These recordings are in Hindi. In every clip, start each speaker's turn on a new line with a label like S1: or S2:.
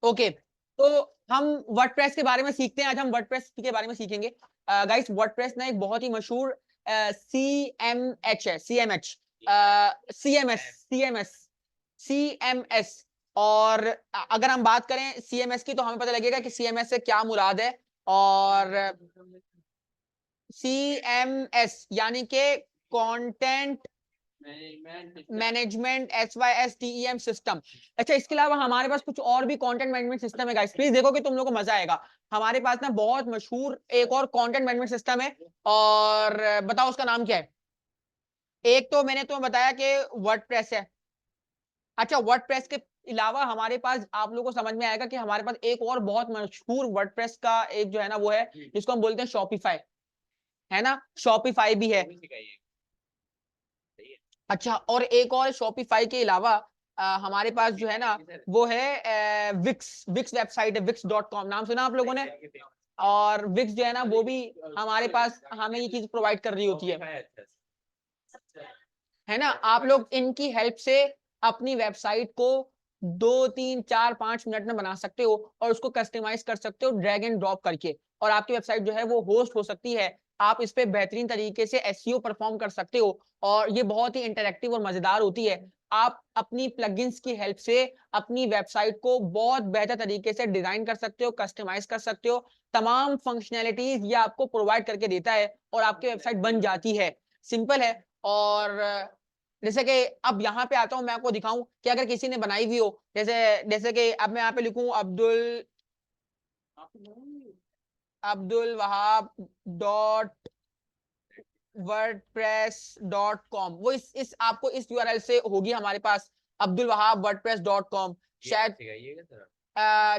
S1: ओके, तो हम वर्डप्रेस के बारे में सीखते हैं। आज हम वर्डप्रेस के बारे में सीखेंगे। गाइस, वर्डप्रेस ना एक बहुत ही मशहूर CMH है, CMH, CMS। और अगर हम बात करें CMS की, तो हमें पता लगेगा कि CMS से क्या मुराद है। और CMS यानी कि कंटेंट मैनेजमेंट, SYSTEM सिस्टम। अच्छा, इसके अलावा हमारे पास कुछ और भी कंटेंट मैनेजमेंट सिस्टम है गाइस, प्लीज देखो कि तुम लोगों को मजा आएगा। हमारे पास ना बहुत मशहूर एक और कंटेंट मैनेजमेंट सिस्टम है, और बताओ उसका नाम क्या है। एक तो मैंने तुम्हें बताया कि वर्डप्रेस है। अच्छा, वर्डप्रेस के अलावा हमारे पास, आप लोगों को समझ में आएगा कि हमारे पास एक और बहुत मशहूर वर्डप्रेस का एक जो है ना वो है, जिसको हम बोलते हैं शॉपिफाई, है ना। शॉपिफाई भी है। अच्छा, और एक और शॉपिफाई के अलावा हमारे पास जो है ना वो है विक्स। विक्स वेबसाइट है, wix.com, नाम सुना आप लोगों ने। और विक्स जो है ना वो भी हमारे पास हमें ये चीज प्रोवाइड कर रही होती है ना। आप लोग इनकी हेल्प से अपनी वेबसाइट को 2 3 4 5 मिनट में बना सकते हो, और उसको कस्टमाइज कर सकते हो ड्रैग एंड ड्रॉप करके, और आपकी वेबसाइट जो है वो होस्ट हो सकती है। आप इस पे बेहतरीन तरीके से एसईओ परफॉर्म कर सकते हो, और ये बहुत ही इंटरैक्टिव और मजेदार होती है। आप अपनी प्लगइन्स की हेल्प से अपनी वेबसाइट को बहुत बेहतर तरीके से डिजाइन कर सकते हो, कस्टमाइज कर सकते हो। तमाम फंक्शनैलिटीज ये आपको प्रोवाइड करके देता है, और आपकी वेबसाइट बन जाती है। सिंपल है। और जैसे कि अब यहाँ पे आता हूँ, मैं आपको दिखाऊं कि अगर किसी ने बनाई हुई हो, जैसे जैसे कि अब मैं यहाँ पे लिखूं अब्दुल वहाब डॉट wordpress.com, वो इस आपको इस यूआरएल से होगी हमारे पास, अब्दुल वहाब wordpress.com। शायद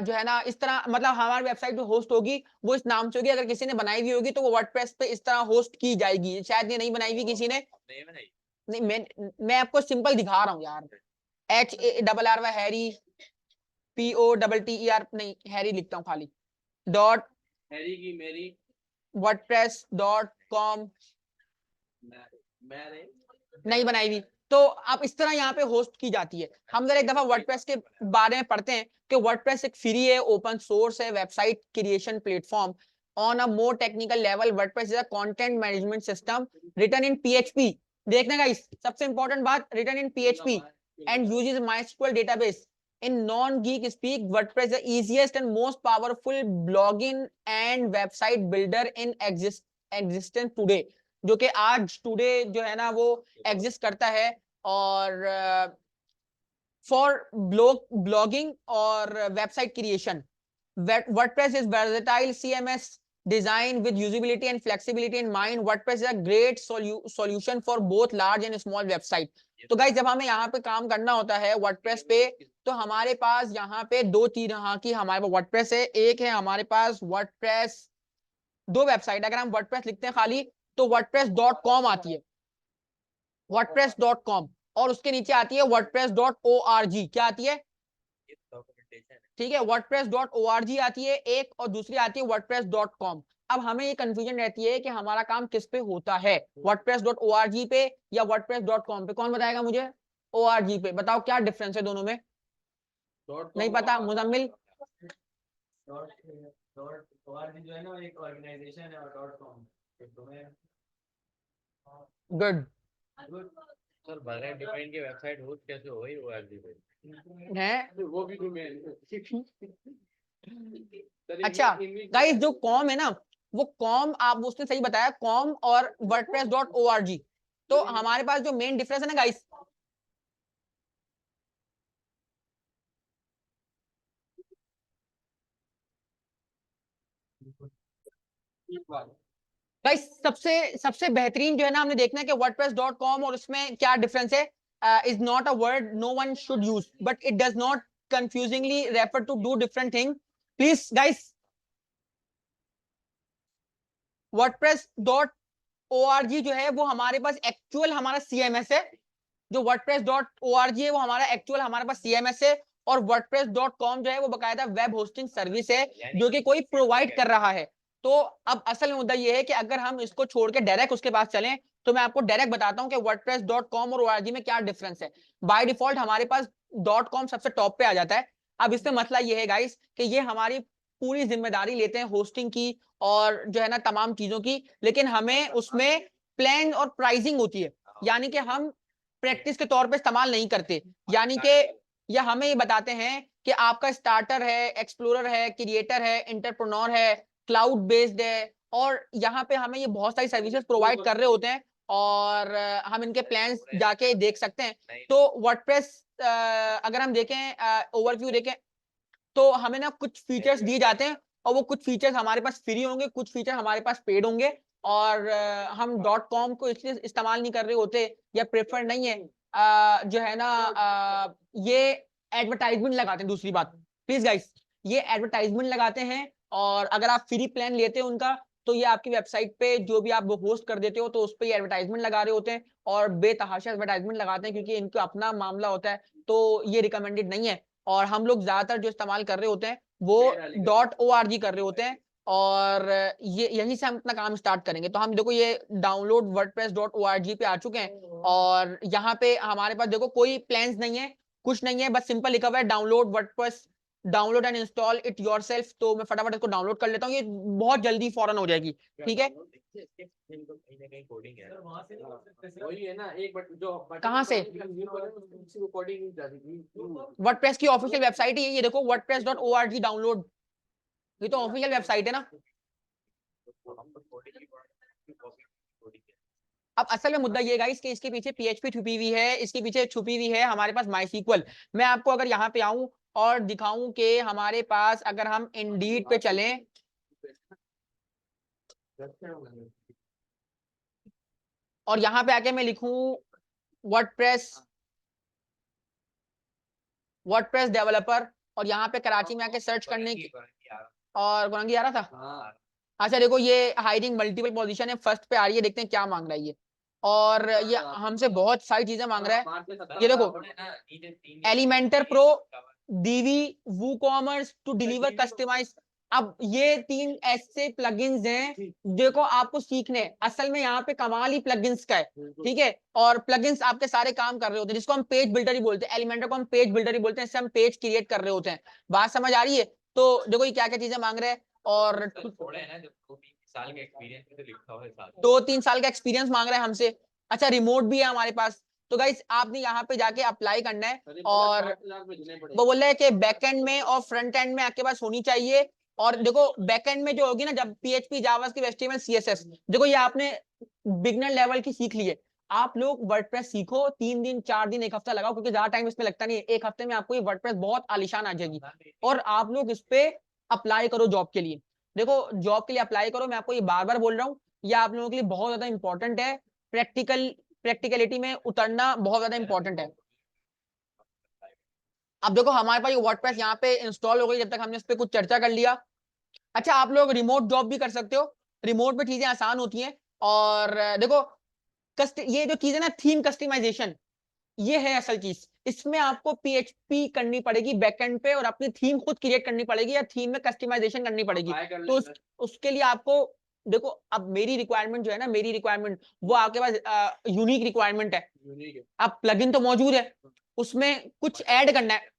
S1: जो है ना इस तरह, मतलब हमारी वेबसाइट जो होस्ट होगी वो इस नाम से होगी। अगर किसी ने बनाई हुई होगी तो वो वर्डप्रेस पे इस तरह होस्ट की जाएगी। शायद ये नहीं बनाई हुई किसी ने, नहीं। मैं आपको सिंपल दिखा रहा हूँ यार। HARRY हैरी, POTTER, नहीं हैरी लिखता हूँ खाली, डॉट
S2: हैरी की मेरी
S1: wordpress.com नहीं बनाई हुई। तो आप इस तरह यहाँ पे होस्ट की जाती है। हम जरा एक दफा वर्डप्रेस के बारे में पढ़ते हैं कि वर्डप्रेस एक फ्री है, ओपन सोर्स है website creation platform. On a more technical level, WordPress is a content management system written in PHP। देखने का सबसे इंपॉर्टेंट बात, written in PHP and uses MySQL database. In non-geek speak, WordPress is the easiest and most powerful blogging and website builder in existence today. जो कि आज टुडे जो है ना वो एग्जिस्ट करता है। और फॉर ब्लॉगिंग और website creation, WordPress is versatile CMS design with usability and flexibility in mind. WordPress is a great solution for both large and small website. तो गाइस, जब हमें यहाँ पे काम करना होता है वर्डप्रेस पे, तो हमारे पास यहाँ पे दो तीन यहाँ की हमारे पास वर्डप्रेस है। एक है हमारे पास वर्डप्रेस, दो वेबसाइट, अगर हम वर्डप्रेस लिखते हैं खाली तो wordpress.com आती है, wordpress.com, और उसके नीचे आती है wordpress.org। क्या आती है? ठीक है, wordpress.org आती है एक, और दूसरी आती है wordpress.com। अब हमें ये कंफ्यूजन रहती है कि हमारा काम किस पे होता है, wordpress.org पे या wordpress.com पे। कौन बताएगा मुझे? org पे बताओ क्या डिफरेंस है दोनों में। नहीं पता मुजम्मिल?
S2: जो है ना एक ऑर्गेनाइजेशन है, और .com
S1: गुड
S2: सर, बगैर डिपेंड की वेबसाइट होस्ट कैसे हो गई ORG पे
S1: है।
S2: वो भी डोमेन
S1: अच्छा गाइस, जो कॉम है ना, वो कॉम आप उसने सही बताया, कॉम और wordpress.org। तो हमारे पास जो मेन डिफरेंस है ना गाइस, गाइस सबसे सबसे बेहतरीन जो है ना हमने देखना है कि wordpress.com और उसमें क्या डिफरेंस है। Is not a word no one should use, but it does not confusingly refer to do different thing. Please guys, wordpress.org जो है वो हमारे पास एक्चुअल हमारा CMS है। जो wordpress.org है वो हमारा एक्चुअल हमारे पास CMS है, और wordpress.com जो है वो बकायदा वेब होस्टिंग सर्विस है जो कि कोई प्रोवाइड कर रहा है। तो अब असल मुद्दा ये है कि अगर हम इसको छोड़ के डायरेक्ट उसके पास चलें, तो मैं आपको डायरेक्ट बताता हूं कि wordpress.com और org में क्या डिफरेंस है। बाय डिफॉल्ट हमारे पास .com सबसे टॉप पे आ जाता है। अब इसमें मसला ये है गाइस कि ये हमारी पूरी जिम्मेदारी लेते हैं होस्टिंग की और जो है ना तमाम चीजों की, लेकिन हमें उसमें प्लान और प्राइसिंग होती है, यानी कि हम प्रैक्टिस के तौर पे इस्तेमाल नहीं करते, यानी कि या हमें ये बताते हैं कि आपका स्टार्टर है, एक्सप्लोरर है, क्रिएटर है, एंटरप्रेन्योर है, क्लाउड बेस्ड है, और यहाँ पे हमें ये बहुत सारी सर्विसेज प्रोवाइड कर रहे होते हैं और हम इनके प्लान्स जाके देख सकते हैं। तो वर्डप्रेस अगर हम देखें ओवरव्यू देखें तो हमें ना कुछ फीचर्स दिए जाते हैं और वो कुछ फीचर्स हमारे पास फ्री होंगे, कुछ फीचर हमारे पास पेड होंगे, और हम .com को इसलिए इस्तेमाल नहीं कर रहे होते या प्रेफर नहीं है, जो है ना ये एडवर्टाइजमेंट लगाते हैं। दूसरी बात प्लीज गाइस, ये एडवर्टाइजमेंट लगाते हैं, और अगर आप फ्री प्लान लेते हैं उनका तो ये आपकी वेबसाइट पे जो भी आप वो होस्ट कर देते हो तो उस पर एडवर्टाइजमेंट लगा रहे होते हैं और बेतहाशा एडवर्टाइजमेंट लगाते हैं, क्योंकि इनका अपना मामला होता है, तो ये रिकमेंडेड नहीं है। और हम लोग ज्यादातर जो इस्तेमाल कर रहे होते हैं वो .org कर रहे होते हैं, और ये यहीं से हम अपना काम स्टार्ट करेंगे। तो हम देखो ये डाउनलोड wordpress.org पे आ चुके हैं, और यहाँ पे हमारे पास देखो कोई प्लान्स नहीं है, कुछ नहीं है, बस सिंपल लिखा हुआ है download WordPress, download and install it yourself. तो मैं फटाफट इसको डाउनलोड कर लेता हूँ, ये बहुत जल्दी फौरन हो जाएगी, ठीक है।
S2: वही है ना, एक बट जो
S1: कहाँ से? वर्डप्रेस की ऑफिशियल वेबसाइट है ये देखो wordpress.org डाउनलोड, ये तो ऑफिशियल वेबसाइट है ना। अब असल में मुद्दा ये गाइस कि इसके पीछे PHP छुपी हुई है, इसके पीछे छुपी हुई है हमारे पास MySQL। मैं आपको अगर यहाँ पे आऊं और दिखाऊं कि हमारे पास अगर हम इंडीड पे चलें और यहाँ पे आके मैं लिखूं वर्डप्रेस डेवलपर, और यहाँ पे कराची में आके सर्च करने की, और गुरंगी आ रहा था। अच्छा देखो ये हायरिंग मल्टीपल पोजीशन है, फर्स्ट पे आ रही है, देखते हैं क्या मांग रहा है ये, और ये हमसे बहुत सारी चीजें मांग रहा है। ये देखो Elementor pro, Divi, WooCommerce to deliver customise. अब ये 3 ऐसे प्लगइन्स हैं देखो आपको सीखने हैं। असल में यहाँ पे कमाल ही प्लगइन्स का है, ठीक है, और प्लगइन्स आपके सारे काम कर रहे होते हैं, जिसको हम पेज बिल्डर ही बोलते हैं। एलिमेंटर को हम पेज बिल्डर ही बोलते हैं, इससे हम पेज क्रिएट कर रहे होते हैं। बात समझ आ रही है? तो देखो ये क्या क्या चीजें मांग रहे हैं, और
S2: थोड़े है ना, जब 2-3 साल का एक्सपीरियंस तो लिखा हुआ है साथ में।
S1: 2-3 साल का एक्सपीरियंस मांग रहे हैं हमसे। अच्छा रिमोट भी है हमारे पास। तो गाइस आपने यहाँ पे जाके अप्लाई करना है, और वो बोल रहे हैं कि बैकएंड में और फ्रंट एंड में आपके पास होनी चाहिए। और देखो बैकएंड में जो होगी ना, जब PHP जावास्क्रिप्ट HTML CSS, देखो ये आपने बिगनर लेवल की सीख ली है। आप लोग वर्डप्रेस सीखो, 3 दिन 4 दिन 1 हफ्ता लगाओ, क्योंकि ज्यादा टाइम इसमें लगता नहीं है। 1 हफ्ते में आपको ये वर्डप्रेस बहुत आलीशान आ जाएगी, और आप लोग इस पे अप्लाई करो जॉब के लिए। देखो जॉब के लिए अप्लाई करो, मैं आपको ये बार बार बोल रहा हूँ, ये आप लोगों के लिए बहुत ज्यादा इंपॉर्टेंट है। प्रैक्टिकलिटी में उतरना बहुत ज्यादा इंपॉर्टेंट है। अब देखो हमारे पास ये वर्डप्रेस यहाँ पे इंस्टॉल हो गई, जब तक हमने इस पे कुछ चर्चा कर लिया। अच्छा आप लोग रिमोट जॉब भी कर सकते हो, रिमोट में चीजें आसान होती हैं। और देखो ये जो चीज है ना, थीम कस्टमाइजेशन, ये है असल चीज। इसमें आपको PHP करनी पड़ेगी बैकएंड पे, और अपनी थीम खुद क्रिएट करनी पड़ेगी, या थीम में कस्टमाइजेशन करनी पड़ेगी। तो उसके लिए आपको देखो, अब मेरी रिक्वायरमेंट जो है ना, मेरी रिक्वायरमेंट वो आपके पास यूनिक रिक्वायरमेंट है। अब प्लगइन तो मौजूद है, उसमें कुछ ऐड करना है,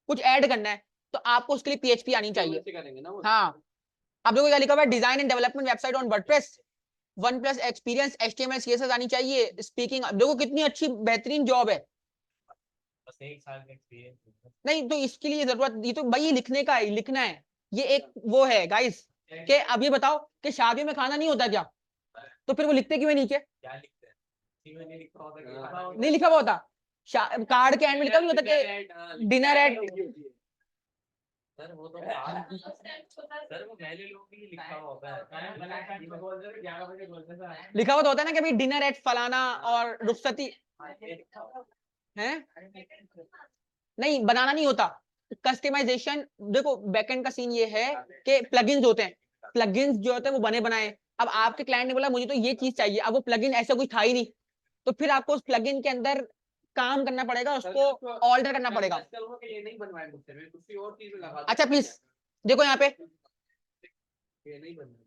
S1: कुछ ऐड करना है, तो आपको उसके लिए PHP आनी चाहिए। हाँ अब देखो क्या लिखा हुआ है, design and development website on WordPress, 1+ experience, HTML CSS आनी चाहिए, स्पीकिंग। देखो कितनी अच्छी बेहतरीन जॉब है।
S2: बस 1 साल का एक्सपीरियंस
S1: नहीं तो इसके लिए जरूरत, ये तो भाई लिखने का है, लिखना है। ये एक वो है गाइस कि अब ये बताओ कि शादी में खाना नहीं होता क्या, तो फिर वो लिखते क्यों है नीचे?
S2: क्या लिखते हैं? इसी में नहीं लिखा होता,
S1: नहीं लिखा हुआ होता, कार्ड के एंड में लिखा नहीं होता कि डिनर एट,
S2: सर वो तो सर वो पहले लोग भी लिखा हुआ होता है।
S1: लिखा हुआ तो होता है ना कि भाई डिनर एट फलाना और रुखसती है। नहीं बनाना नहीं होता। कस्टमाइजेशन देखो बैकएंड का सीन ये है कि प्लगइन्स होते हैं, प्लगइन्स जो होते हैं वो बने बनाए। अब आपके क्लाइंट ने बोला मुझे तो ये चीज चाहिए, अब वो प्लगइन ऐसा कुछ था ही नहीं, तो फिर आपको उस प्लगइन के अंदर काम करना पड़ेगा, उसको ऑल्टर करना पड़ेगा। अच्छा प्लीज देखो यहाँ पे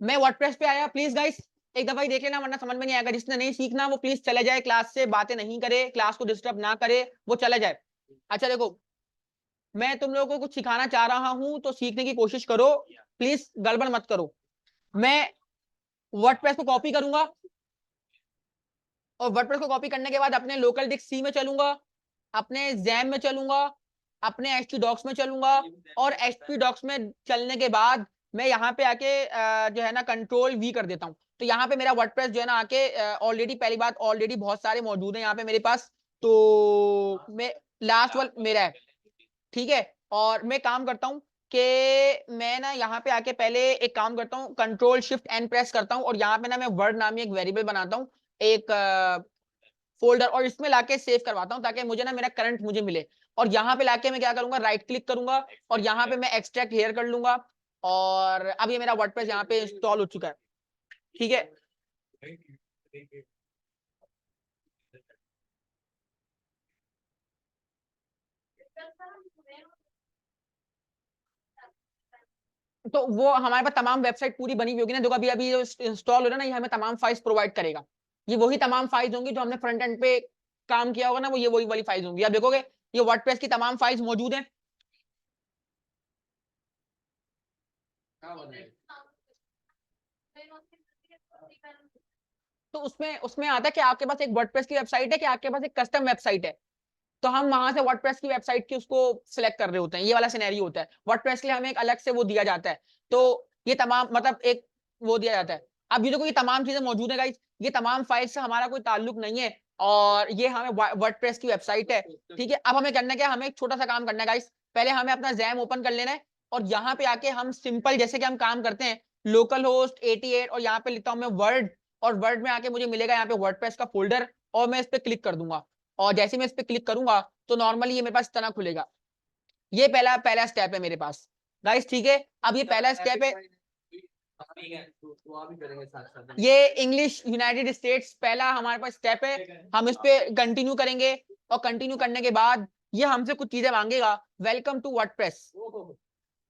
S1: मैं वर्डप्रेस पे आया, प्लीज गाइस एक दफा ही देख लेना, वरना समझ में नहीं आएगा। जिसने नहीं सीखना वो प्लीज चले जाए, क्लास से बातें नहीं करे, क्लास को डिस्टर्ब ना करे, वो चले जाए। अच्छा देखो मैं तुम लोगों को कुछ सिखाना चाह रहा हूं तो सीखने की कोशिश करो, प्लीज गड़बड़ मत करो। मैं वर्डप्रेस को कॉपी करूंगा और वर्डप्रेस को कॉपी करने के बाद अपने लोकल डिस्क सी में चलूंगा, अपने जैम में चलूंगा, अपने एचपी डॉक्स में चलूंगा, और एचपी डॉक्स में चलने के बाद मैं यहाँ पे आके जो है ना कंट्रोल वी कर देता हूँ। तो यहाँ पे मेरा वर्डप्रेस जो है ना आके ऑलरेडी, पहली बात ऑलरेडी बहुत सारे मौजूद हैं यहाँ पे मेरे पास, तो मैं लास्ट वाला मेरा है, ठीक है। और मैं काम करता हूँ कि मैं ना यहाँ पे आके पहले एक काम करता हूँ, कंट्रोल शिफ्ट एन प्रेस करता हूँ और यहाँ पे ना मैं वर्ड नामी एक वेरिएबल बनाता हूँ, एक फोल्डर, और इसमें लाके सेव करवाता हूँ ताकि मुझे ना मेरा करंट मुझे मिले। और यहाँ पे लाके मैं क्या करूंगा, राइट क्लिक करूंगा और यहाँ पे मैं एक्सट्रैक्ट हेयर कर लूंगा, और अब ये मेरा वर्डप्रेस यहाँ पे इंस्टॉल हो चुका है, ठीक है। तो वो हमारे पास तमाम वेबसाइट पूरी बनी हुई होगी ना, देखो अभी अभी जो इंस्टॉल हो रहा है ना, ये हमें तमाम फाइल्स प्रोवाइड करेगा। ये वही तमाम फाइल्स होंगी जो हमने फ्रंट एंड पे काम किया होगा ना, वो ये वही वाली फाइल्स होंगी। आप देखोगे ये वर्डप्रेस की तमाम फाइल्स मौजूद हैं। तो उसमें उसमें आता है कि आपके पास एक वर्डप्रेस की वेबसाइट है कि आपके पास एक कस्टम वेबसाइट है। तो हम वहां से वर्डप्रेस की वेबसाइट की उसको सिलेक्ट कर रहे होते हैं, ये वाला सिनेरियो होता है। वर्डप्रेस के लिए हमें एक अलग से वो दिया जाता है, तो ये तमाम मतलब एक वो दिया जाता है। अब ये देखो ये तमाम चीजें मौजूद है गाइस, ये तमाम फाइल से हमारा कोई ताल्लुक नहीं है, और ये हमें वर्डप्रेस की वेबसाइट है, ठीक है। अब हमें करना क्या है, हमें एक छोटा सा काम करना है गाइस। पहले हमें अपना जैम ओपन कर लेना है और यहाँ पे आके हम सिंपल जैसे कि हम काम करते हैं, लोकल होस्ट 88 और यहाँ पे लिखता हूँ मैं वर्ड, और वर्ड में आके मुझे मिलेगा यहाँ पे वर्डप्रेस का फोल्डर, और मैं इस पे क्लिक कर दूंगा। और जैसे मैं इस पे क्लिक करूंगा तो नॉर्मली ये मेरे पास इतना खुलेगा। ये पहला पहला स्टेप है मेरे पास गाइस, ठीक है। अब ये पहला स्टेप है, ये इंग्लिश यूनाइटेड स्टेट्स पहला हमारे पास स्टेप है। हम इस पे कंटिन्यू करेंगे और कंटिन्यू करने के बाद ये हमसे कुछ चीजें मांगेगा। Welcome to WordPress,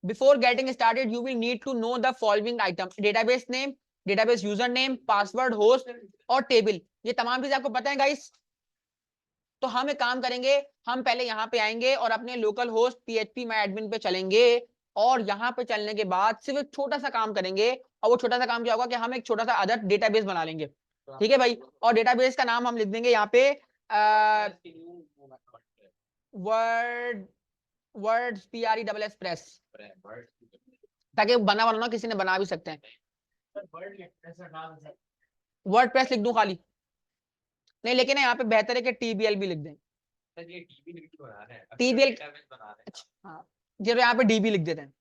S1: before getting started you will need to know the following item, database name, database user name, password, host और टेबल। ये तमाम चीजें आपको पता है गाइस। तो हम एक काम करेंगे, हम पहले यहाँ पे आएंगे और अपने लोकल होस्ट PHP माई एडमिन पे चलेंगे, और यहाँ पे चलने के बाद सिर्फ एक छोटा सा काम करेंगे, और वो छोटा सा काम क्या होगा कि हम एक छोटा सा अदर डेटाबेस बना लेंगे, ठीक है भाई। और डेटाबेस का नाम हम लिख देंगे यहाँ पे वर्ड वर्ड PRESS प्रेस, ताकि बना बनाना किसी ने बना भी सकते हैं। वर्ड प्रेस लिख दूं खाली, नहीं लेकिन यहाँ पे बेहतर है कि TBL भी लिख दें। TBL, हाँ चलो यहाँ पे DB लिख देते हैं,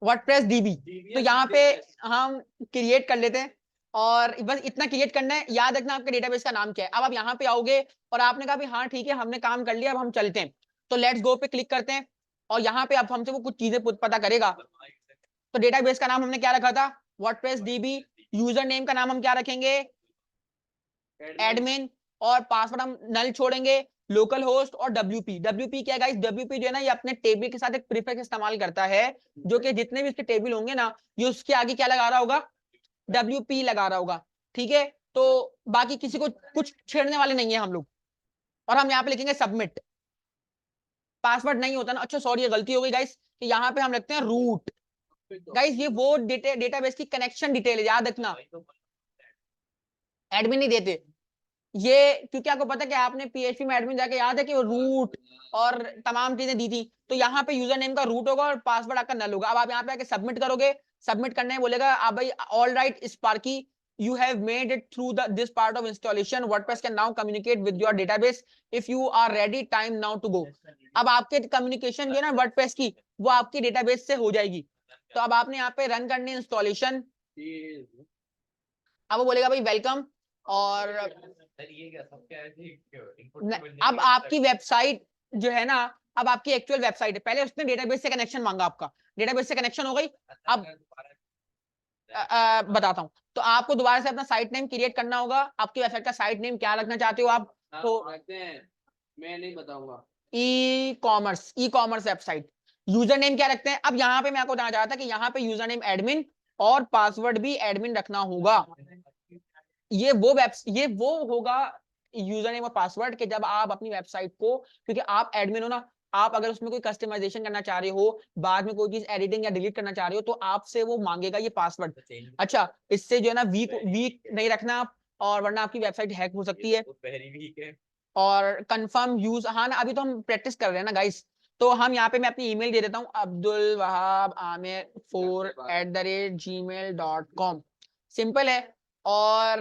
S1: वर्डप्रेस DB। तो यहाँ पे हम क्रिएट कर लेते हैं, और बस इतना क्रिएट करना है, याद रखना आपके डेटाबेस का नाम क्या है। अब आप यहाँ पे आओगे और आपने कहा भी हाँ ठीक है हमने काम कर लिया, अब हम चलते हैं, तो लेट्स गो पे क्लिक करते हैं, और यहाँ पे अब हमसे वो कुछ चीजें पता करेगा। तो डेटाबेस का नाम हमने क्या रखा था, वर्डप्रेस DB। यूजर नेम का नाम हम क्या रखेंगे, एडमिन, और पासवर्ड हम नल छोड़ेंगे, लोकल होस्ट और WP क्या है गाइस, WP जो है ना ये अपने टेबल के साथ एक प्रीफिक्स इस्तेमाल करता है, जो कि जितने भी इसके टेबल होंगे ना ये उसके आगे क्या लगा रहा होगा, WP लगा रहा होगा, ठीक है। तो बाकी किसी को कुछ छेड़ने वाले नहीं है हम लोग। और हम यहाँ पे लिखेंगे सबमिट, पासवर्ड नहीं होता ना, अच्छा सॉरी ये गलती हो गई गाइस, कि यहाँ पे हम लिखते हैं रूट। गाइस ये वो डेटाबेस की कनेक्शन डिटेल है, याद रखना, एडमिन नहीं देते ये, क्योंकि आपको पता है कि आपने PHP में एडमिन जाके याद है कि वो रूट और तमाम चीजें दी थी, तो यहाँ पे यूजर नेम का रूट होगा और पासवर्ड आपका नल होगा। अब आप यहाँ पे आके सबमिट करोगे, सबमिट करने में बोलेगा आप भाई all right Sparky you have made it through this part of installation, WordPress can now communicate with your database, if you are ready time now to go। अब आपके कम्युनिकेशन जो है ना वर्डप्रेस की वो आपकी डेटाबेस से हो जाएगी। तो अब आपने यहाँ पे रन करनी इंस्टॉलेशन, अब वो बोलेगा भाई वेलकम, और अब आपकी वेबसाइट जो है ना, अब आपकी एक्चुअल वेबसाइट है, पहले उसने डेटाबेस से कनेक्शन मांगा, आपका डेटाबेस से कनेक्शन हो गई। अब बताता हूँ, तो आपको दोबारा से अपना साइट नेम क्रिएट करना होगा। आपकी वेबसाइट का साइट नेम क्या रखना चाहते हो आप, तो
S3: मैं नहीं बताऊंगा,
S1: e commerce website. User name क्या रखते हैं, अब यहाँ पे मैं आपको बताना चाहता था कि यहाँ पे यूजर नेम एडमिन और पासवर्ड भी एडमिन रखना होगा। ये वो होगा यूजर नेम और पासवर्ड के जब आप अपनी वेबसाइट को, क्योंकि आप एडमिन हो ना, आप अगर उसमें कोई कस्टमाइजेशन करना चाह रहे हो, बाद में कोई चीज एडिटिंग या डिलीट करना चाह रहे हो, तो आपसे वो मांगेगा ये पासवर्ड। अच्छा, इससे जो है ना वीक नहीं रखना आप, और वरना आपकी वेबसाइट हैक हो सकती है।
S2: वेरी वीक है।
S1: और कंफर्म यूज, हाँ ना, अभी तो हम प्रैक्टिस कर रहे हैं ना गाइस। तो हम यहाँ पे मैं अपनी ईमेल दे देता हूँ, abdulwahab4@gmail.com। सिंपल है। और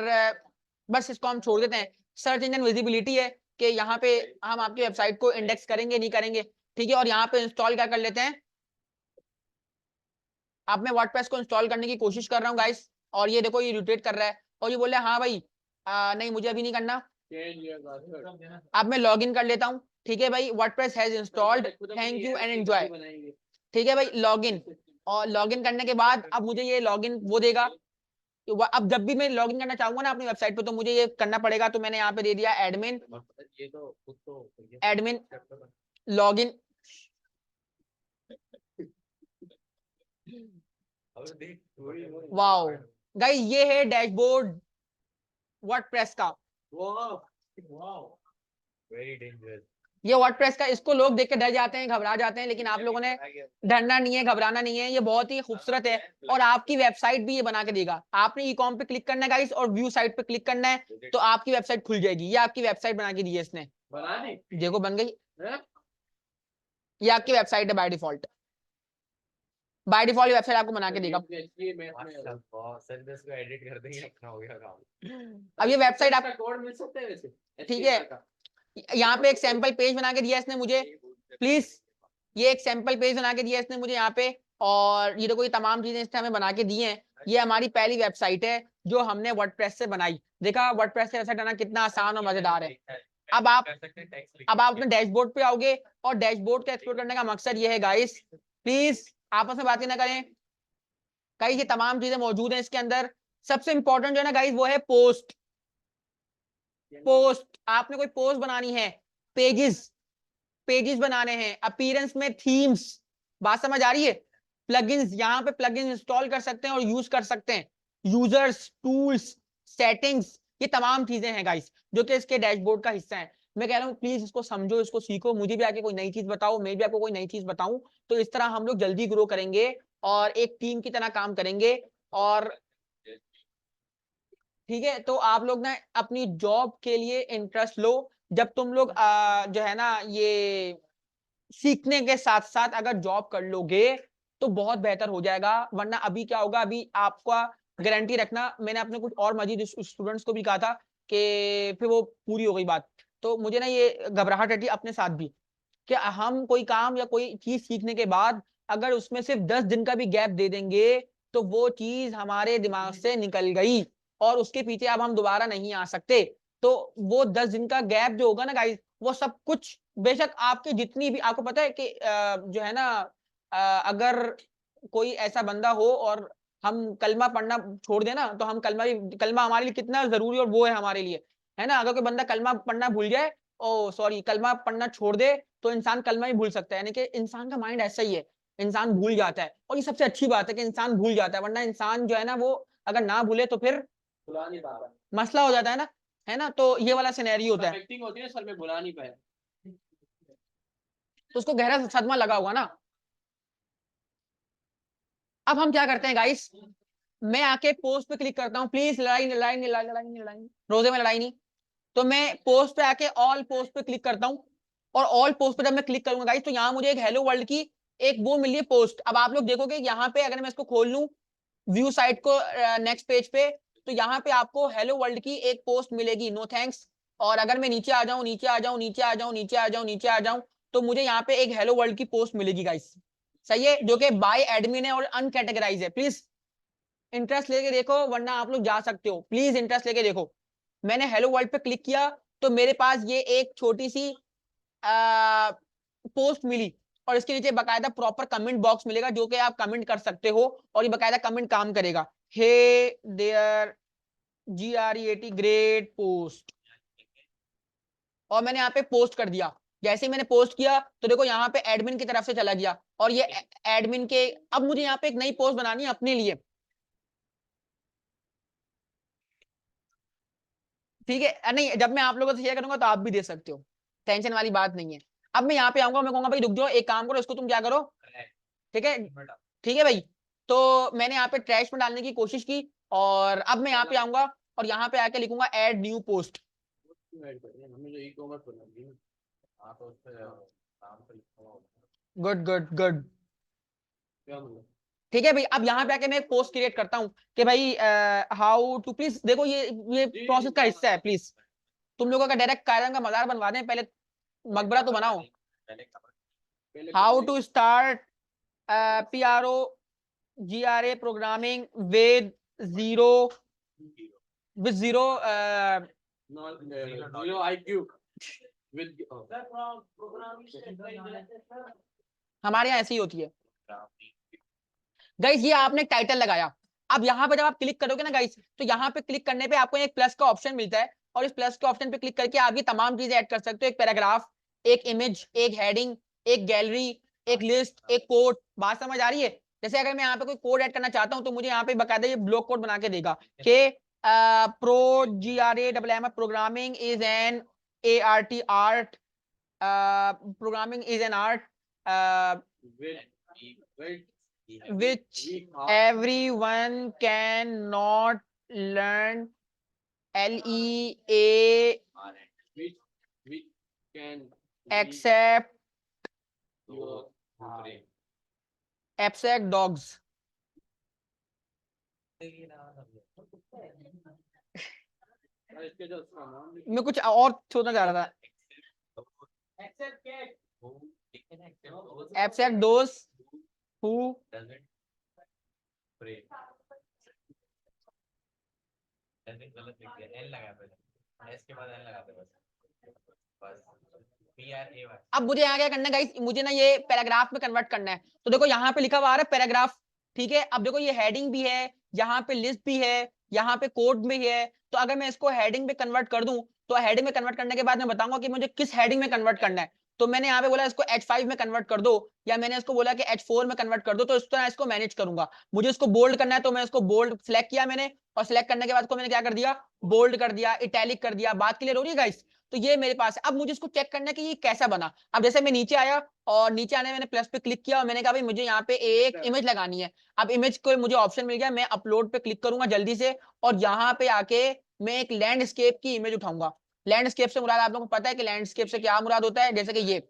S1: बस इसको हम छोड़ देते हैं। सर्च इंजन विजिबिलिटी है कि यहाँ पे हम आपकी वेबसाइट को इंडेक्स करेंगे नहीं करेंगे, ठीक है। और यहाँ पे इंस्टॉल क्या कर लेते हैं। अब मैं वर्डप्रेस को इंस्टॉल करने की कोशिश कर रहा हूँ गाइस, और ये देखो ये रोटेट कर रहा है, और ये बोल रहा है हाँ भाई, नहीं मुझे अभी नहीं करना। अब मैं लॉगिन कर लेता हूँ, ठीक है भाई। WordPress has installed, thank you and enjoy, ठीक है भाई, लॉगिन। और लॉगिन करने के बाद अब मुझे ये लॉगिन वो देगा। अब जब भी मैं लॉगिन करना चाहूंगा ना अपनी वेबसाइट पे, तो मुझे ये करना पड़ेगा। तो मैंने यहाँ पे दे दिया एडमिन,
S2: ये तो खुद तो
S1: एडमिन लॉगिन। वाओ गाइस, ये है डैशबोर्ड वर्डप्रेस का।
S2: Very dangerous.
S1: ये वर्डप्रेस का, इसको लोग देख के डर जाते हैं, घबरा जाते हैं, लेकिन आप लोगों ने डरना नहीं है, घबराना नहीं है। ये बहुत ही खूबसूरत है, और आपकी वेबसाइट भी ये बना के देगा। आपने ई कॉम पे क्लिक करना है गाइस, और व्यू साइट पे क्लिक करना है, तो आपकी वेबसाइट खुल जाएगी। ये आपकी वेबसाइट बना के दी है इसने, देखो बन गई। ये आपकी वेबसाइट है by default. By default website आपको बना के देगा।
S2: सर बस को एडिट कर देंगे, अपना हो गया काम।
S1: अब ये वेबसाइट आप,
S3: कोड मिल सकते हैं वैसे,
S1: ठीक है। यहाँ पे एक सैंपल पेज बना के दिया इसने मुझे, प्लीज। ये एक सैंपल पेज बना के दिया इसने मुझे यहाँ पे, और ये देखो ये तमाम चीजें इसने हमें बना के दी हैं। ये हमारी पहली वेबसाइट है जो हमने वर्डप्रेस से बनाई। देखा वर्डप्रेस से वेबसाइट बनाना कितना आसान और मजेदार है। अब आप अपने डैशबोर्ड पे आओगे, और डैशबोर्ड का एक्सप्लोर करने का मकसद ये है गाइस, प्लीज आपस में बातें ना करें। गाइस ये तमाम चीजें मौजूद हैं इसके अंदर। सबसे इंपॉर्टेंट जो है ना गाइस, वो है पोस्ट। पोस्ट, आपने कोई पोस्ट बनानी है, पेजेस, पेजेस बनाने हैं, अपीयरेंस में थीम्स। बात समझ आ रही है। प्लगइन्स, यहाँ पे प्लगइन्स इंस्टॉल कर सकते हैं और यूज कर सकते हैं। यूजर्स, टूल्स, सेटिंग्स, ये तमाम चीजें हैं गाइस, जो कि इसके डैशबोर्ड का हिस्सा है। मैं कह रहा हूँ प्लीज इसको समझो, इसको सीखो। मुझे भी आके कोई नई चीज बताओ, मैं भी आपको कोई नई चीज बताऊं, तो इस तरह हम लोग जल्दी ग्रो करेंगे और एक टीम की तरह काम करेंगे। और ठीक है, तो आप लोग ना अपनी जॉब के लिए इंटरेस्ट लो। जब तुम लोग जो है ना ये सीखने के साथ साथ अगर जॉब कर लोगे, तो बहुत बेहतर हो जाएगा। वरना अभी क्या होगा, अभी आपका गारंटी रखना, मैंने अपने कुछ और मजीद स्टूडेंट्स को भी कहा था कि फिर वो पूरी हो गई बात। तो मुझे ना ये घबराहट रहती है अपने साथ भी, कि हम कोई काम या कोई चीज सीखने के बाद अगर उसमें सिर्फ 10 दिन का भी गैप दे देंगे, तो वो चीज हमारे दिमाग से निकल गई, और उसके पीछे अब हम दोबारा नहीं आ सकते। तो वो 10 दिन का गैप जो होगा ना गाइस, वो सब कुछ, बेशक आपके जितनी भी, आपको पता है कि जो है ना, अगर कोई ऐसा बंदा हो और हम कलमा पढ़ना छोड़ देना, तो हम कलमा हमारे लिए कितना जरूरी और वो है हमारे लिए, है ना। अगर कोई बंदा कलमा पढ़ना भूल जाए, ओ सॉरी, कलमा पढ़ना छोड़ दे, तो इंसान कलमा ही भूल सकता है। यानी कि इंसान का माइंड ऐसा ही है, इंसान भूल जाता है। और ये सबसे अच्छी बात है कि इंसान भूल जाता है, वरना इंसान जो है ना, वो अगर ना भूले तो फिर
S3: भुला नहीं पा रहा,
S1: मसला हो जाता है ना, है ना। तो ये वाला सिनेरियो होता है,
S3: एक्टिंग होती है सर, मैं भुला नहीं पाया।
S1: तो उसको गहरा सदमा लगा होगा ना। अब हम क्या करते हैं गाइस, मैं आके पोस्ट पे क्लिक करता हूँ। प्लीज लड़ाई लड़ाई नहीं, लड़ाई लड़ाई नहीं, लड़ाई रोजे में लड़ाई नहीं। तो मैं पोस्ट पे आके ऑल पोस्ट पे क्लिक करता हूँ, और ऑल पोस्ट पे जब मैं क्लिक करूंगा गाइस, तो यहाँ मुझे एक हेलो वर्ल्ड की एक वो मिली है पोस्ट। अब आप लोग देखोगे यहाँ पे, अगर मैं इसको खोल लूं व्यू साइट को नेक्स्ट पेज पे, तो यहाँ पे आपको हेलो वर्ल्ड की एक पोस्ट मिलेगी, नो थैंक्स। और अगर मैं नीचे आ जाऊं, नीचे आ जाऊं, नीचे आ जाऊं, नीचे आ जाऊं, नीचे आ जाऊं, तो मुझे यहाँ पे एक हेलो वर्ल्ड की पोस्ट मिलेगी गाइस। सही है, जो कि बाय एडमिन है और अनकैटेगराइज है। प्लीज इंटरेस्ट लेके देखो, वरना आप लोग जा सकते हो। प्लीज इंटरेस्ट लेके देखो। मैंने हेलो वर्ल्ड पे क्लिक किया, तो मेरे पास ये एक छोटी सी पोस्ट मिली, और इसके नीचे बकायदा प्रॉपर कमेंट बॉक्स मिलेगा, जो कि आप कमेंट कर सकते हो, और ये बकायदा कमेंट काम करेगा। Hey there GREAT great post, और मैंने यहाँ पे पोस्ट कर दिया। जैसे ही मैंने पोस्ट किया, तो देखो यहाँ पे एडमिन की तरफ से चला गया, और ये एडमिन के, अब मुझे यहाँ पे एक नई पोस्ट बनानी है अपने लिए, ठीक है। नहीं, जब मैं आप लोगों से शेयर करूंगा तो आप भी दे सकते हो, टेंशन वाली बात नहीं है। अब मैं यहाँ पे आऊंगा, मैं कहूंगा भाई रुक जाओ, एक काम करो, इसको तुम क्या करो, ठीक है, ठीक है भाई। तो मैंने यहाँ पे ट्रैश में डालने की कोशिश की, और अब मैं यहाँ पे आऊंगा और यहाँ पे आके लिखूंगा ऐड न्यू पोस्ट।
S3: क्यों ऐड कर रहे हैं? हमें जो ई-कॉमर्स बनानी है।
S2: हाँ तो उससे नाम से लिखा हुआ होगा।
S1: Good good good.
S3: क्या मतलब?
S1: ठीक है भाई, अब यहाँ पे आके मैं एक पोस्ट क्रिएट करता हूँ कि भाई हाउ टू, प्लीज देखो ये
S3: जी,
S1: प्रोसेस का
S3: हाँ,
S1: हिस्सा है, प्लीज तुम लोगों का डायरेक्ट कायरन का मजार बनवा दें, पहले मकबरा तो बनाओ।
S3: पहले
S1: हाउ
S3: कुछ
S1: to start PRO GRA programming with zero
S3: zero IQ with
S1: हमारे यहाँ ऐसी ही होती है गाइस। ये आपने टाइटल लगाया, अब यहाँ पे जब आप क्लिक करोगे ना गाइस, तो यहाँ पे क्लिक करने पे आपको एक प्लस का ऑप्शन मिलता है, और इस प्लस के ऑप्शन पे क्लिक करके आप ये तमाम चीजें ऐड कर सकते हो, एक पैराग्राफ, एक इमेज, एक हेडिंग, एक गैलरी, एक लिस्ट, एक कोड। बात समझ आ रही है? जैसे अगर मैं यहाँ पे कोई कोड ऐड करना चाहता हूँ, तो मुझे यहाँ पे बकायदा ये ब्लॉक कोड बना के देगा कि PROGRAMM programming is an ART programming is an art
S3: with
S1: which everyone can not learn LEA
S3: which can
S1: except
S3: your
S1: abstract dogs।
S3: इसके जो उसका नाम लिख-
S1: मैं कुछ और सोचना चाह रहा था, abstract those who
S2: गलत लिख दिया, एन लगा पहले, एस के बाद एन लगा दे बस, बस PRAY।
S1: अब मुझे यहाँ क्या करना है गाइस, मुझे ना ये पैराग्राफ में कन्वर्ट करना है। तो देखो यहाँ पे लिखा हुआ आ रहा है पैराग्राफ, ठीक है। अब देखो ये हेडिंग भी है, यहाँ पे लिस्ट भी है, यहाँ पे कोड भी है। तो अगर मैं इसको हेडिंग में कन्वर्ट कर दूं, तो हेडिंग में कन्वर्ट करने के बाद मैं बताऊंगा कि मुझे किस हेडिंग में कन्वर्ट करना है। तो मैंने यहाँ पे बोला इसको H5 में कन्वर्ट कर दो, या मैंने इसको बोला कि H4 में कन्वर्ट कर दो, तो इस तरह इसको मैनेज करूंगा। मुझे इसको बोल्ड करना है, तो मैं इसको बोल्ड सेलेक्ट किया मैंने, और सेलेक्ट करने के बाद को मैंने क्या कर दिया, बोल्ड कर दिया, इटैलिक कर दिया। बात क्लियर हो रही है गाइस? तो ये मेरे पास है। अब मुझे इसको चेक करना है कि ये कैसा बना। अब जैसे मैं नीचे आया, और नीचे आने मैंने प्लस पे क्लिक किया, और मैंने कहा भाई मुझे यहाँ पे एक इमेज लगानी है। अब इमेज को मुझे ऑप्शन मिल गया, मैं अपलोड पे क्लिक करूंगा जल्दी से, और यहाँ पे आके मैं एक लैंडस्केप की इमेज उठाऊंगा। लैंडस्केप से मुराद आप लोगों को पता है कि लैंडस्केप से क्या मुराद होता है, जैसे कि ये।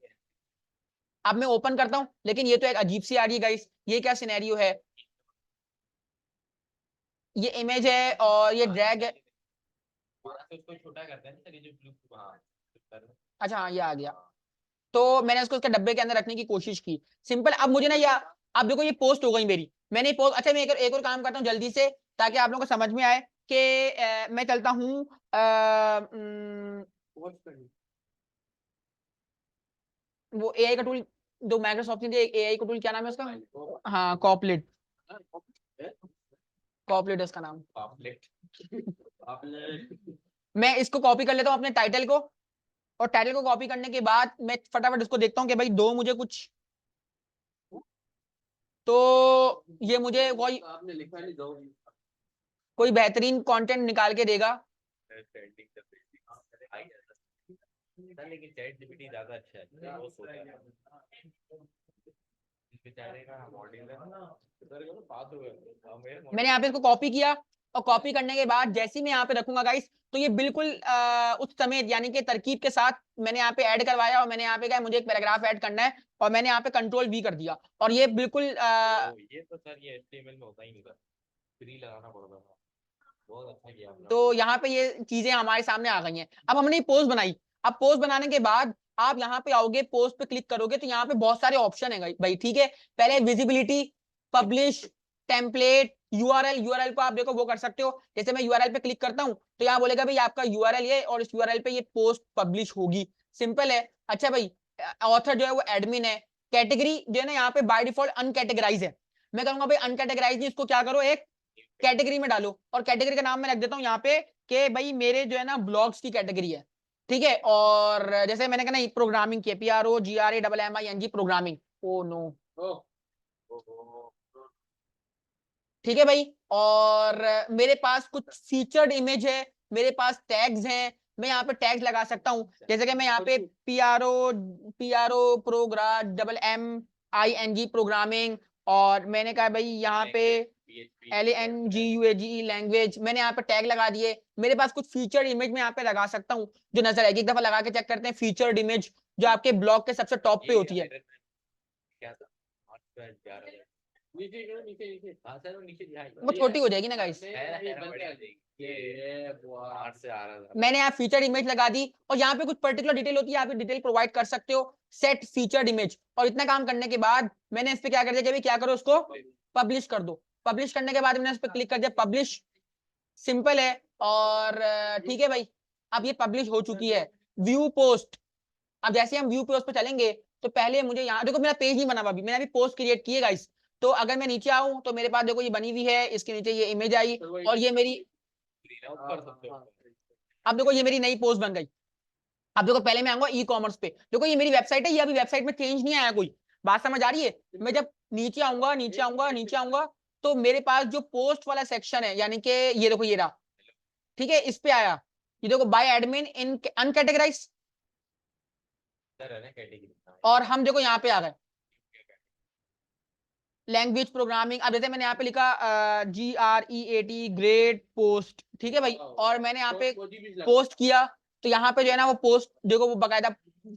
S1: अब मैं ओपन करता हूं, लेकिन ये तो एक अजीब सी आ रही है गाइस। ये क्या सिनेरियो है, ये इमेज है और ये ड्रैग है।
S2: उसको छोटा करते हैं ना, जो ब्लू, हाँ
S1: अच्छा हाँ, ये आ गया। तो मैंने उसको उसके डब्बे के अंदर रखने की कोशिश की, सिंपल। अब मुझे ना ये, अब देखो ये पोस्ट हो गई मेरी, मैंने ये पोस्ट। अच्छा मैं एक और काम करता हूँ जल्दी से, ताकि आप लोगों को समझ में आए कि मैं चलता हूँ
S3: पोस्ट करनी
S1: वो AI का टूल, जो माइक्रोसॉफ्ट ने दिया, AI का टूल, क्या नाम है उसका? हाँ, कॉपलेट। कॉपलेट इसका नाम।
S2: पॉपलेट।
S1: मैं इसको कॉपी कर लेता हूँ अपने टाइटल को, और टाइटल को कॉपी करने के बाद मैं फटाफट इसको देखता हूँ कि भाई दो मुझे कुछ, तो ये मुझे
S3: आपने लिखा नहीं दो
S1: कोई बेहतरीन कंटेंट निकाल के देगा।
S2: लेकिन चैट जीपीटी ज्यादा अच्छा है, वो सोचा है इस बेचारे का मॉडल है ना, इधर का बात हो गया मेरे
S1: मैंने यहाँ पे इसको कॉपी किया, और कॉपी करने के बाद जैसे ही मैं यहाँ पे रखूंगा गाइस, तो ये बिल्कुल उस समय यानी कि तरकीब के साथ मैंने यहाँ पे ऐड करवाया, और मैंने यहाँ पे कहा मुझे एक पैराग्राफ ऐड करना है, और मैंने यहाँ पे कंट्रोल V कर दिया, और ये बिल्कुल
S2: ये तो सर ये HTML में होता ही नहीं था, फ्री लगाना पड़ता था। बहुत अच्छा किया आपने।
S1: तो यहाँ पे ये चीजें हमारे सामने आ गई हैं। अब हमने पोस्ट बनाई, अब पोस्ट बनाने के बाद आप यहाँ पे आओगे, पोस्ट पे क्लिक करोगे, तो यहाँ पे बहुत सारे ऑप्शन है भाई, ठीक है। पहले विजिबिलिटी, पब्लिश, टेम्पलेट, यूआरएल को आप देखो वो कर सकते हो। जैसे मैं यूआरएल पे क्लिक करता हूँ, तो यहाँ बोलेगा भाई आपका यूआरएल ये, और इस यूआरएल पे ये पोस्ट पब्लिश होगी, सिंपल है। अच्छा भाई, ऑथर जो है वो एडमिन है। कैटेगरी जो है ना यहाँ पे बाय डिफॉल्ट अनकैटेगराइज है। मैं कहूंगा भाई अनकैटेगराइज नहीं, इसको क्या करो, एक कैटेगरी में डालो, और कैटेगरी का नाम मैं रख देता हूँ यहाँ पे कि भाई मेरे जो है ना ब्लॉग्स की कैटेगरी है, ठीक है। और जैसे मैंने कहा ना प्रोग्रामिंग की, PROGRAMMING प्रोग्रामिंग, ओ नो, ठीक है भाई। और मेरे पास कुछ फीचर्ड इमेज है, मेरे पास टैग्स हैं, मैं यहाँ पे टैग्स लगा सकता हूँ, जैसे कि मैं यहाँ पे PRO प्रोग्राम MMING प्रोग्रामिंग, और मैंने कहा भाई यहाँ पे LANGUAGE लैंग्वेज, मैंने यहाँ पे टैग लगा दिए। मेरे पास कुछ फीचर इमेज में यहाँ पे लगा सकता हूँ जो नजर आएगी। एक दफा लगा के चेक करते हैं फीचर्ड इमेज जो आपके ब्लॉग के सबसे टॉप पे होती है।
S2: क्या था 8
S3: नीचे करो, नीचे नीचे।
S2: हाँ सर वो नीचे दिखाई
S1: वो छोटी हो जाएगी ना गाइस।
S3: ये बंद कर दे। ये बुआ।
S2: 8 से आ रहा था।
S1: मैंने यहाँ फीचर इमेज लगा दी, और यहाँ पे कुछ पर्टिकुलर डिटेल होती है, आप डिटेल प्रोवाइड कर सकते हो, सेट फीचर्ड इमेज। और इतना काम करने के बाद मैंने इस पे क्या कर दिया कि भाई क्या करो, उसको पब्लिश कर दो। पब्लिश करने के बाद मैंने इस पे क्लिक कर दिया, पब्लिश, सिंपल है। और ठीक है भाई, अब ये पब्लिश हो चुकी है। व्यू पोस्ट, अब जैसे हम व्यू पोस्ट पे चलेंगे तो पहले मुझे यहाँ देखो मेरा पेज नहीं बना हुआ अभी, मैंने अभी पोस्ट क्रिएट की है गाइस। तो अगर मैं नीचे आऊं तो मेरे पास देखो ये बनी हुई है, इसके नीचे ये इमेज आई, और ये मेरी,
S2: कर सकते हो।
S1: अब देखो ये मेरी नई पोस्ट बन गई। अब देखो पहले मैं आऊंगा ई कॉमर्स पे, देखो ये मेरी वेबसाइट है, ये अभी वेबसाइट में चेंज नहीं आया कोई, बात समझ आ रही है। मैं जब नीचे आऊंगा नीचे आऊंगा नीचे आऊंगा तो मेरे पास जो पोस्ट वाला सेक्शन है, यानी कि ये देखो ये रहा, ठीक है, इस पे आया, ये देखो बाय एडमिन इन अनकैटेगराइज्ड, और हम देखो यहाँ पे आ गए लैंग्वेज प्रोग्रामिंग। अब जैसे मैंने यहाँ पे लिखा GREAT ग्रेट पोस्ट, ठीक है भाई, और मैंने यहाँ पे पोस्ट किया तो यहाँ पे जो है ना वो पोस्ट देखो वो बकायदा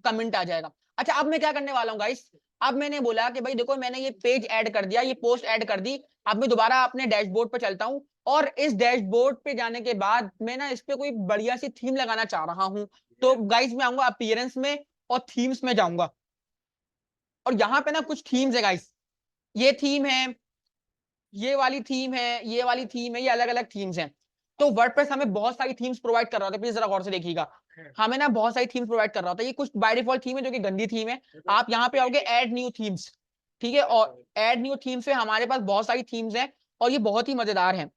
S1: कमेंट आ जाएगा। अच्छा अब मैं क्या करने वाला हूँ गाइस, अब मैंने बोला कि भाई देखो मैंने ये पेज ऐड कर दिया, ये पोस्ट ऐड कर दी। अब मैं दोबारा अपने डैशबोर्ड पे चलता हूँ, और इस डैशबोर्ड पे जाने के बाद मैं ना इस पे कोई बढ़िया सी थीम लगाना चाह रहा हूँ। तो गाइस मैं आऊंगा अपीयरेंस में और थीम्स में जाऊंगा, और यहाँ पे ना कुछ थीम्स है गाइस, ये थीम है, ये वाली थीम है, ये वाली थीम है, ये अलग अलग थीम्स हैं। तो वर्डप्रेस हमें बहुत सारी थीम्स प्रोवाइड कर रहा होता है, प्लीज जरा गौर से देखिएगा, हमें ना बहुत सारी थीम्स प्रोवाइड कर रहा होता है। ये कुछ बाय डिफॉल्ट थीम है जो कि गंदी थीम है। आप यहाँ पे आओगे ऐड न्यू थीम्स, ठीक है, और ऐड न्यू थीम्स में हमारे पास बहुत सारी थीम्स हैं और ये बहुत ही मजेदार हैं।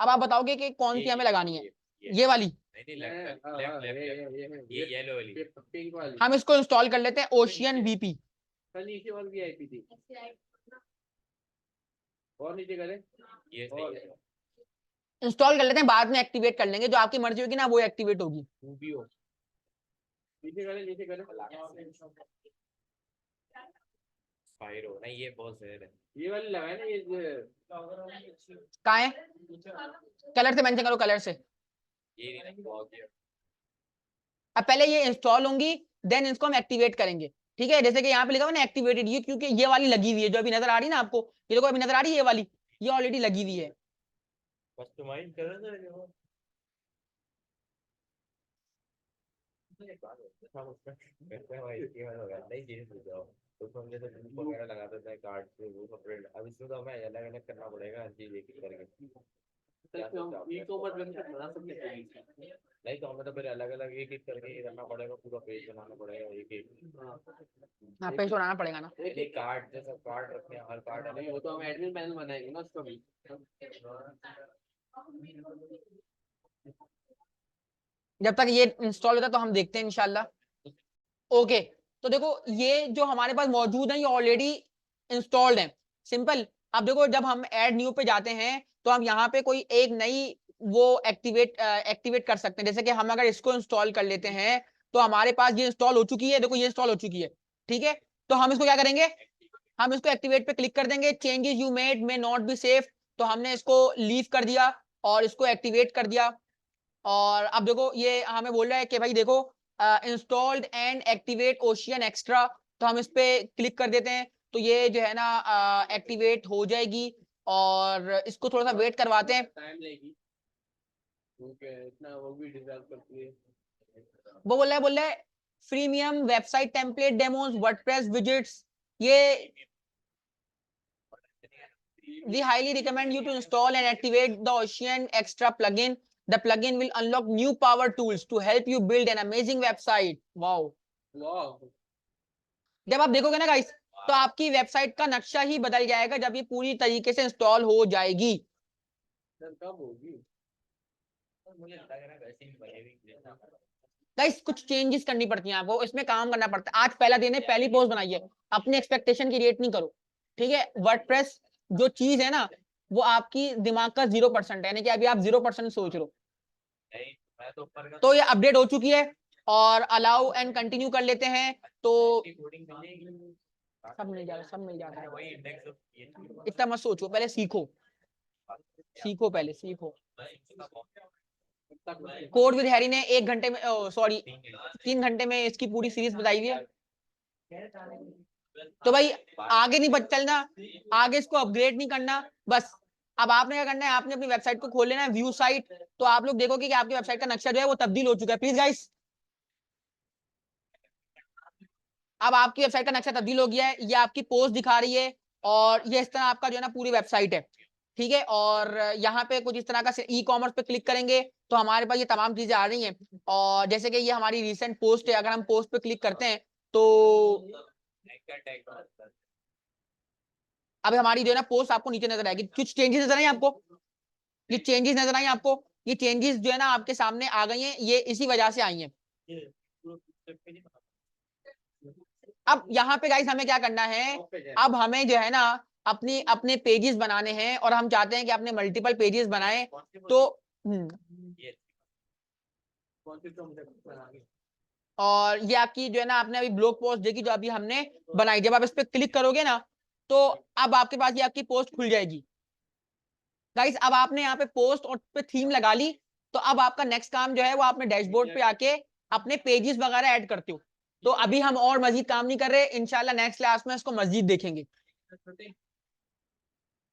S1: अब आप बताओगे कि कौन सी हमें लगानी है, ये वाली,
S2: नहीं लेफ्ट ये येलो वाली
S3: पिंक वाली।
S1: हम इसको इंस्टॉल कर लेते हैं, ओशियन VP।
S3: नीचे वाली VIP थी, और नीचे करें,
S2: ये
S3: और
S1: इंस्टॉल कर लेते हैं, बाद में एक्टिवेट कर लेंगे, जो आपकी मर्जी होगी ना वो एक्टिवेट होगी।
S3: नीचे करें, नीचे करें।
S2: स्पाइरो नहीं, ये बहुत सही है।
S3: ये वाली लगाए ना, ये
S1: कहाँ है, कलर से मेंशन करो, कलर से।
S2: ये नहीं बहुत है।
S1: अब पहले ये इंस्टॉल होंगी, देन इसको हम एक्टिवेट करेंगे, ठीक है। जैसे कि यहाँ पे लिखा हुआ ना एक्टिवेटेड, ये क्योंकि ये वाली लगी हुई है जो अभी नजर आ रही है ना आपको, ये देखो अभी नजर आ रही है, ये वाली ये ऑलरेडी लगी हुई है।
S2: कस्टमाइज कर रहे हो तो हम जैसे वगैरह लगा देते हैं कार्ड से, वो सेपरेट। अब इसमें तो हमें अलग अलग करना पड़ेगा हर चीज एक एक करके।
S3: ई-कॉमर्स वेबसाइट बना सकते हैं।
S2: नहीं तो हमें तो फिर अलग अलग एक एक करके करना पड़ेगा, पूरा पेज बनाना पड़ेगा एक एक।
S1: हाँ पेज बनाना पड़ेगा ना।
S2: एक कार्ड जैसा कार्ड रखते हैं, हर कार्ड
S3: नहीं वो तो हम एडमिन पैनल बनाएंगे ना उसका भी।
S1: जब तक ये इंस्टॉल होता है तो हम देखते हैं इंशाल्लाह। ओके, तो देखो ये जो हमारे पास मौजूद है ये ऑलरेडी इंस्टॉल्ड है, सिंपल। अब देखो जब हम ऐड न्यू पे जाते हैं तो हम यहाँ पे कोई एक नई वो एक्टिवेट कर सकते हैं। जैसे कि हम अगर इसको इंस्टॉल कर लेते हैं तो हमारे पास ये इंस्टॉल हो चुकी है, देखो ये इंस्टॉल हो चुकी है, ठीक है। तो हम इसको क्या करेंगे, हम इसको एक्टिवेट पे क्लिक कर देंगे, changes you made may not be safe, तो हमने इसको लीव कर दिया और इसको एक्टिवेट कर दिया। और अब देखो ये हमें बोल रहा है कि भाई देखो installed and activate ocean extra, तो हम इस पे क्लिक कर देते हैं तो ये जो है ना एक्टिवेट हो जाएगी। और इसको थोड़ा सा वेट करवाते हैं,
S3: टाइम लेगी क्योंकि इतना वो भी डिजाइन करती है।
S1: वो बोल रहा है premium website template demos WordPress widgets, ये we highly recommend you to install and activate the Ocean Extra plugin. The plugin will unlock new power tools to help you build an amazing website. Wow. जब आप देखोगे ना गाइस तो आपकी वेबसाइट का नक्शा ही बदल जाएगा जब ये पूरी तरीके से इंस्टॉल हो जाएगी।
S3: कब होगी?
S2: मुझे लग रहा है वैसे ही बनेगी।
S1: गाइस कुछ चेंजेस करनी पड़ती हैं आपको, इसमें काम करना पड़ता है। आज पहला दिन है, पहली पोस्ट बनाइए, अपनी एक्सपेक्टेशन की रेट नहीं करो, ठीक है। वर्डप्रेस जो चीज है ना वो आपकी दिमाग का 0% है, यानी कि अभी आप 0% सोच रहे हो।
S2: नहीं मैं तो ऊपर का
S1: तो ये अपडेट हो चुकी है और अलाउ एंड कंटिन्यू कर लेते हैं तो
S2: कोडिंग मिलेगी
S1: सब मिल जाएगा, सब मिल जाएगा।
S2: वही इंडेक्स ये
S1: इतना मत सोचो, पहले सीखो, सीखो पहले सीखो। कोड विद हैरी ने 1 घंटे में, सॉरी 3 घंटे में इसकी पूरी सीरीज बताई हुई है। तो भाई आगे नहीं बच चलना, आगे इसको अपग्रेड नहीं करना, बस अब आपने क्या करना है, आपने अपनी वेबसाइट को खोल लेना है, व्यू साइट, तो आप लोग देखोगे कि आपकी वेबसाइट का नक्शा जो है वो तब्दील हो चुका है। प्लीज गाइस, अब आपकी वेबसाइट का नक्शा तब्दील हो गया है, ये आपकी पोस्ट दिखा रही है और ये इस तरह आपका जो है ना पूरी वेबसाइट है, ठीक है। और यहाँ पे कुछ इस तरह का ई कॉमर्स पे क्लिक करेंगे तो हमारे पास ये तमाम चीजें आ रही हैं। और जैसे कि ये हमारी रिसेंट पोस्ट है, अगर हम पोस्ट पे क्लिक करते हैं तो अब हमारी जो है ना पोस्ट आपको नीचे नजर आएगी। कुछ चेंजेस नजर आए आपको, ये चेंजेस नजर आई आपको, ये चेंजेस जो है ना आपके सामने आ गई हैं, ये इसी वजह से आई हैं। अब यहाँ पे गाइस हमें क्या करना है, अब हमें जो है ना अपनी अपने पेजेस बनाने हैं और हम चाहते हैं कि अपने मल्टीपल पेजेस बनाएं। तो और ये आपकी जो है ना आपने अभी ब्लॉग पोस्ट देखी जो अभी हमने बनाई, जब आप इस पे क्लिक करोगे ना तो अब आपके पास ये आपकी पोस्ट खुल जाएगी। गाइस अब आपने यहाँ पे पोस्ट और पे थीम लगा ली, तो अब आपका नेक्स्ट काम जो है वो आपने डैशबोर्ड पे आके अपने पेजेस वगैरह ऐड करते हो। तो अभी हम और मजीद काम नहीं कर रहे, इंशाल्लाह नेक्स्ट क्लास में इसको मजीद देखेंगे।